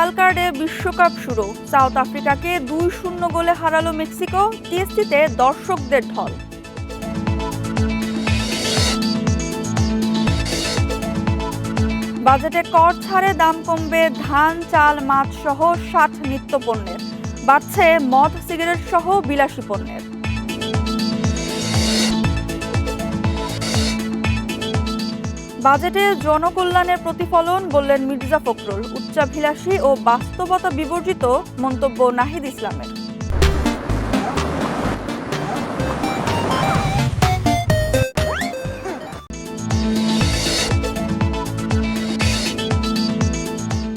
Wild কার্ডে বিশ্বকাপ শুরু। সাউথ আফ্রিকাকে ২-০ গোলে হারালো মেক্সিকো। টিএসসিতে দর্শকদের ঢল। বাজেটে কর ছাড়ে দাম কমবে ধান, চাল, মাছ সহ ৬০ নিত্যপণ্যের। বাড়ছে মদ, সিগারেট সহ বিলাসী পণ্যের। বাজেটে জনকল্যাণের প্রতিফলন বললেন মির্জা ফখরুল। উচ্চাভিলাষী ও বাস্তবতা বিবর্জিত মন্তব্য নাহিদ ইসলামের।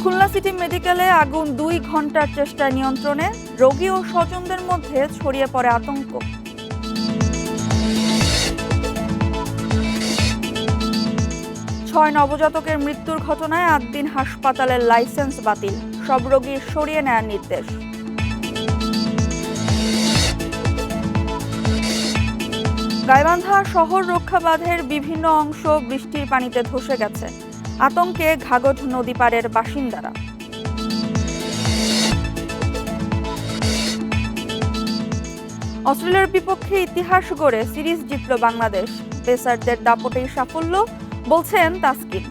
খুলনা সিটি মেডিকেলে আগুন ২ ঘন্টার চেষ্টায় নিয়ন্ত্রণে। রোগী ও স্বজনদের মধ্যে ছড়িয়ে পড়ে আতঙ্ক। ৬ নবজাতকের মৃত্যুর ঘটনায় ৮ দিন হাসপাতালের লাইসেন্স বাতিল। সব রোগী সরিয়ে নেওয়ার নির্দেশ। গাইবান্ধা শহর রক্ষা বাঁধের বিভিন্ন অংশ বৃষ্টির পানিতে ধসে গেছে। আতঙ্কে ঘাগড় নদী পাড়ের বাসিন্দারা। অস্ট্রেলিয়ার বিপক্ষে ইতিহাস গড়ে সিরিজ জিতল বাংলাদেশ। পেসারদের দাপটেই সাফল্য, বলছেন তাসকিন।